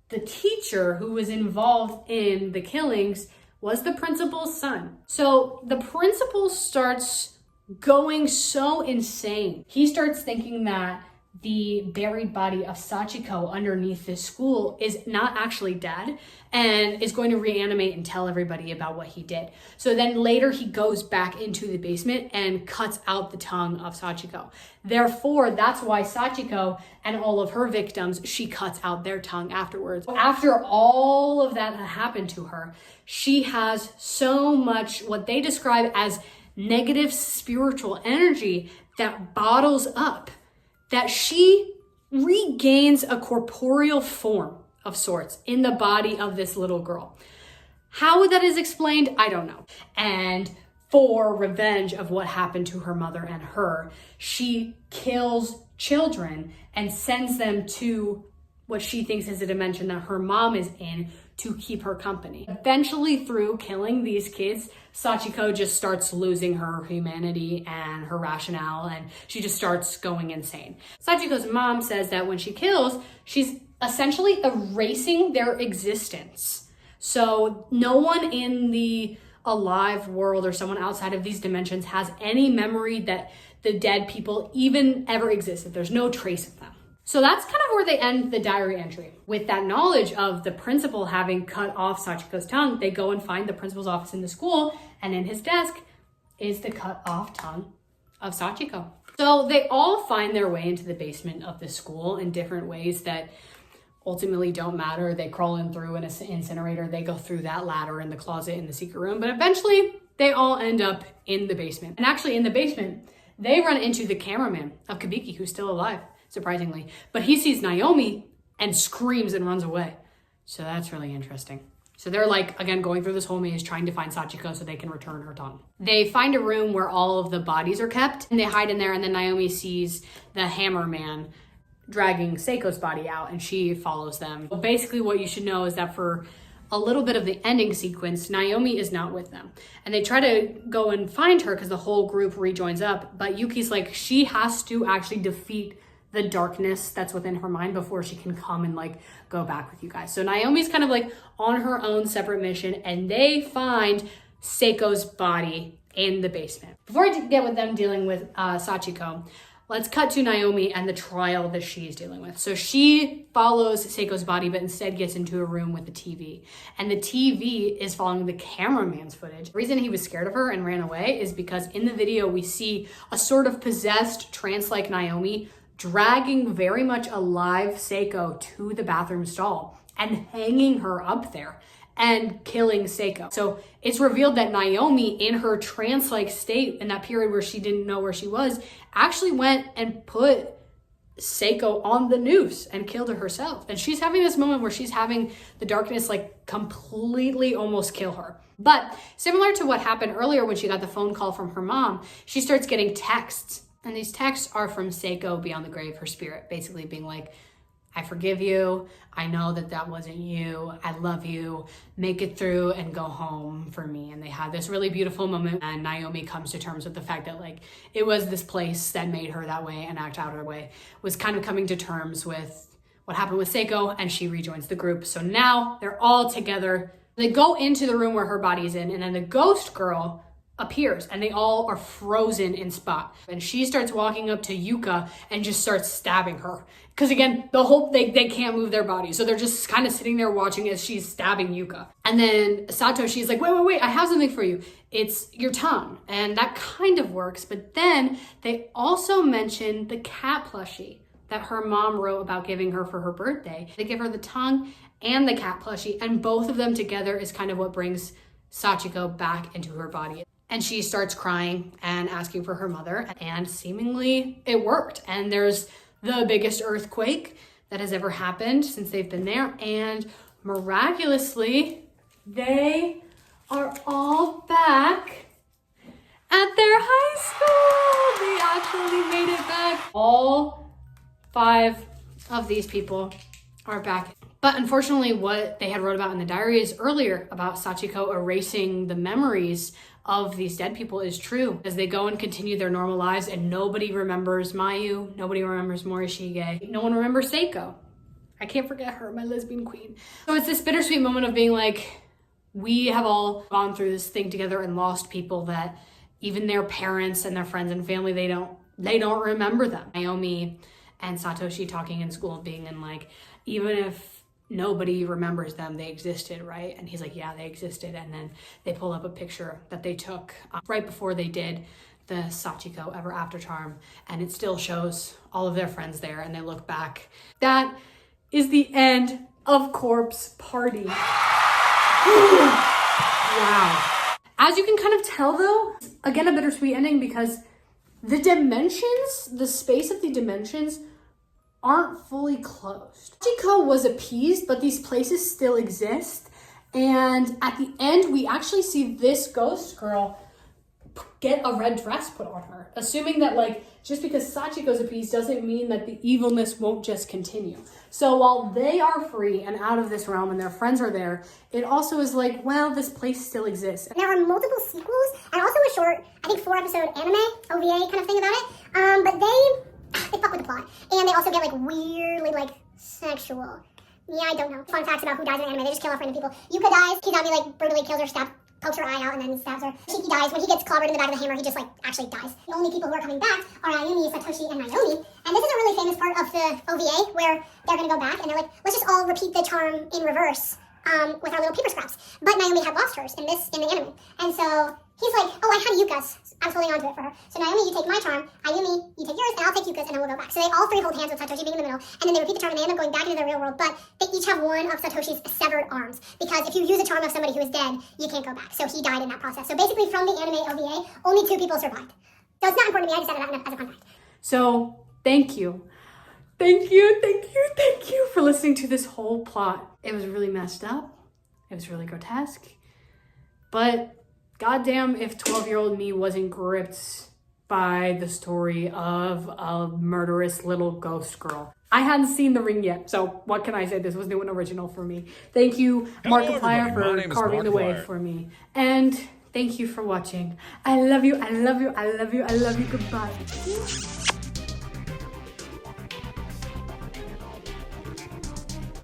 the teacher who was involved in the killings was the principal's son. So the principal starts going so insane. He starts thinking that the buried body of Sachiko underneath this school is not actually dead and is going to reanimate and tell everybody about what he did. So then later he goes back into the basement and cuts out the tongue of Sachiko. Therefore, that's why Sachiko and all of her victims, she cuts out their tongue afterwards. After all of that had happened to her, she has so much what they describe as negative spiritual energy that bottles up, that she regains a corporeal form of sorts in the body of this little girl. How that is explained, I don't know. And for revenge of what happened to her mother and her, she kills children and sends them to what she thinks is a dimension that her mom is in to keep her company. Eventually, through killing these kids, Sachiko just starts losing her humanity and her rationale, and she just starts going insane. Sachiko's mom says that when she kills, she's essentially erasing their existence. So no one in the alive world or someone outside of these dimensions has any memory that the dead people even ever existed. There's no trace of them. So that's kind of where they end the diary entry. With that knowledge of the principal having cut off Sachiko's tongue, they go and find the principal's office in the school, and in his desk is the cut off tongue of Sachiko. So they all find their way into the basement of the school in different ways that ultimately don't matter. They crawl in through an incinerator, they go through that ladder in the closet in the secret room, but eventually they all end up in the basement. And actually in the basement, they run into the cameraman of Kabiki, who's still alive, surprisingly. But he sees Naomi and screams and runs away. So that's really interesting. So they're like, again, going through this whole maze, trying to find Sachiko so they can return her tongue. They find a room where all of the bodies are kept, and they hide in there, and then Naomi sees the hammer man dragging Seiko's body out, and she follows them. But basically what you should know is that for a little bit of the ending sequence, Naomi is not with them. And they try to go and find her because the whole group rejoins up, but Yuki's like, she has to actually defeat the darkness that's within her mind before she can come and like go back with you guys. So Naomi's kind of like on her own separate mission, and they find Seiko's body in the basement. Before I get with them dealing with Sachiko, let's cut to Naomi and the trial that she's dealing with. So she follows Seiko's body, but instead gets into a room with the TV. And the TV is following the cameraman's footage. The reason he was scared of her and ran away is because in the video, we see a sort of possessed, trance-like Naomi dragging very much alive Seiko to the bathroom stall and hanging her up there and killing Seiko. So it's revealed that Naomi, in her trance-like state in that period where she didn't know where she was, actually went and put Seiko on the noose and killed her herself. And she's having this moment where she's having the darkness like completely almost kill her. But similar to what happened earlier when she got the phone call from her mom, she starts getting texts. And these texts are from Seiko beyond the grave, her spirit, basically being like, I forgive you. I know that that wasn't you. I love you. Make it through and go home for me. And they have this really beautiful moment. And Naomi comes to terms with the fact that like it was this place that made her that way and act out her way, was kind of coming to terms with what happened with Seiko, and she rejoins the group. So now they're all together. They go into the room where her body's in, and then the ghost girl appears, and they all are frozen in spot. And she starts walking up to Yuka and just starts stabbing her. Because again, the whole they can't move their body. So they're just kind of sitting there watching as she's stabbing Yuka. And then Sato, she's like, wait, I have something for you. It's your tongue. And that kind of works. But then they also mention the cat plushie that her mom wrote about giving her for her birthday. They give her the tongue and the cat plushie, and both of them together is kind of what brings Sachiko back into her body. And she starts crying and asking for her mother, and seemingly it worked. And there's the biggest earthquake that has ever happened since they've been there. And miraculously, they are all back at their high school. They actually made it back. All 5 of these people are back. But unfortunately, what they had wrote about in the diaries earlier about Sachiko erasing the memories of these dead people is true, as they go and continue their normal lives, and nobody remembers Mayu, nobody remembers Morishige, no one remembers Seiko. I can't forget her, my lesbian queen. So it's this bittersweet moment of being like, we have all gone through this thing together and lost people that even their parents and their friends and family, they don't remember them. Naomi and Satoshi talking in school, being in like, even if nobody remembers them, they existed, right? And he's like, yeah, they existed. And then they pull up a picture that they took right before they did the Sachiko Ever After charm, and it still shows all of their friends there, and they look back. That is the end of Corpse Party. Wow. As you can kind of tell though, again, a bittersweet ending, because the dimensions, the space of the dimensions aren't fully closed. Sachiko was appeased, but these places still exist. And at the end, we actually see this ghost girl get a red dress put on her, assuming that like, just because Sachiko's appeased doesn't mean that the evilness won't just continue. So while they are free and out of this realm and their friends are there, it also is like, well, this place still exists. There are multiple sequels and also a short, I think 4-episode anime, OVA kind of thing about it. But they fuck with the plot. And they also get like weirdly like sexual. Yeah, I don't know. Fun facts about who dies in anime. They just kill off random people. Yuka dies. Kizami like brutally kills her, pokes her eye out and then stabs her. Shiki dies. When he gets clobbered in the back of the hammer, he just like actually dies. The only people who are coming back are Ayumi, Satoshi, and Naomi. And this is a really famous part of the OVA where they're gonna go back and they're like, let's just all repeat the charm in reverse with our little paper scraps. But Naomi had lost hers in the anime. And so he's like, oh, I had Yuka's. I was holding on to it for her. So Naomi, you take my charm. Ayumi, you take yours, and I'll take Yuka's, and then we'll go back. So they all three hold hands with Satoshi being in the middle, and then they repeat the charm, and they end up going back into the real world, but they each have one of Satoshi's severed arms, because if you use a charm of somebody who is dead, you can't go back. So he died in that process. So basically from the anime OVA, only 2 people survived. So it's not important to me, I just added that as a fun fact. So thank you. Thank you for listening to this whole plot. It was really messed up. It was really grotesque. But goddamn if 12-year-old me wasn't gripped by the story of a murderous little ghost girl. I hadn't seen The Ring yet, so what can I say? This was new and original for me. Thank you, Markiplier, for carving the way for me. And thank you for watching. I love you, I love you, I love you, I love you. Goodbye.